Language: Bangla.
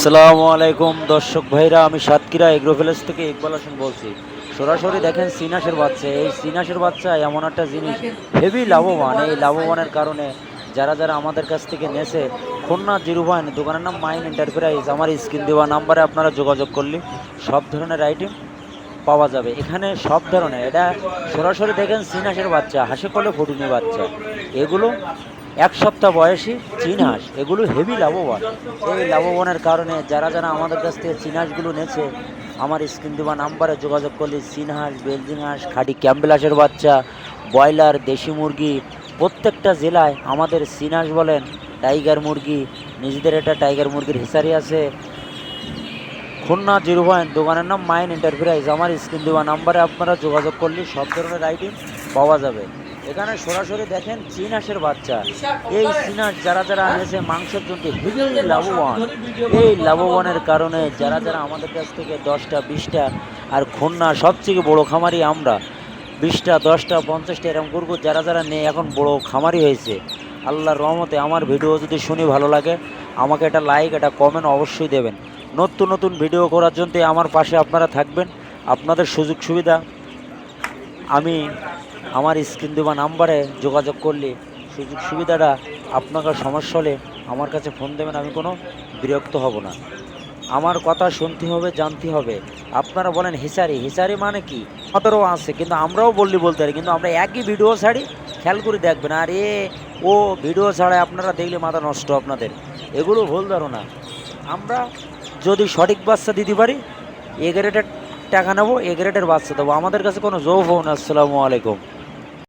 আসসালামু আলাইকুম দর্শক ভাইরা, আমি সাতক্ষীরা এগ্রো ভিলেজ থেকে ইকবাল হোসেন বলছি। সরাসরি দেখেন সিনাসের বাচ্চা। এই সিনাসের বাচ্চা এমন একটা জিনিস, হেভি লাভবান। এই লাভবানের কারণে যারা যারা আমাদের কাছ থেকে নেছে, খুলনা জিরুভাইন দোকানের নাম মাইন এন্টারপ্রাইজ, আমার স্ক্রিন দেওয়া নাম্বারে আপনারা যোগাযোগ করলে সব ধরনের আইটেম পাওয়া যাবে এখানে, সব ধরনের। এটা সরাসরি দেখেন সিনাসের বাচ্চা, হাসে কলে ফটুনি বাচ্চা। এগুলো 1 সপ্তাহ বয়সী চীন হাঁস, এগুলো হেভি লাভবান। এই লাভবানের কারণে যারা যারা আমাদের কাছ থেকে চীন হাঁসগুলো নেছে, আমার স্ক্রিন দেওয়া নাম্বারে যোগাযোগ করলে চীন হাঁস, বেলজিং হাঁস, খাঁটি ক্যাম্বেল হাঁসের বাচ্চা, ব্রয়লার, দেশি মুরগি, প্রত্যেকটা জেলায় আমাদের চীন হাঁস বলেন, টাইগার মুরগি, নিজেদের একটা টাইগার মুরগির হিসারি আছে। খুলনা জিরুভাইন দোকানের নাম মাইন এন্টারপ্রাইজ, আমার স্ক্রিন দেওয়া নাম্বারে আপনারা যোগাযোগ করলে সব ধরনের আইটেম পাওয়া যাবে। এখানে সরাসরি দেখেন চীন হাঁসের বাচ্চা। এই চীন হাঁস যারা যারা আনেছে মাংসের জন্য হেভি লাভবান। এই লাভবানের কারণে যারা যারা আমাদের কাছ থেকে 10টা 20টা, আর খুলনা সবথেকে বড় খামারি আমরা, 20টা 10টা 50টা এরকম গরু যারা যারা নেই এখন বড় খামারি হয়েছে আল্লাহর রহমতে। আমার ভিডিও যদি শুনি ভালো লাগে, আমাকে একটা লাইক, একটা কমেন্ট অবশ্যই দেবেন। নতুন নতুন ভিডিও করার জন্য আমার পাশে আপনারা থাকবেন। আপনাদের সুযোগ সুবিধা আমি আমার স্ক্রিন দেওয়া নাম্বারে যোগাযোগ করলে সুযোগ সুবিধাটা আপনাকে সমস্যা হলে আমার কাছে ফোন দেবেন, আমি কোনো বিরক্ত হব না। আমার কথা শুনতে হবে, জানতে হবে। আপনারা বলেন হিসারি, হিসারি মানে কি? আমাদেরও আছে, কিন্তু আমরাও বলতে পারি, কিন্তু আমরা একই ভিডিও ছাড়ি, খেয়াল করে দেখবেন। আর ও ভিডিও ছাড়াই আপনারা দেখলে মাথা নষ্ট আপনাদের, এগুলো ভুল ধারণা। আমরা যদি সঠিক বাচ্চা দিতে পারি, এ গ্রেডের টাকা নেবো, এ গ্রেডের বাচ্চা দেবো, আমাদের কাছে কোনো জোফ না। আসসালামু আলাইকুম।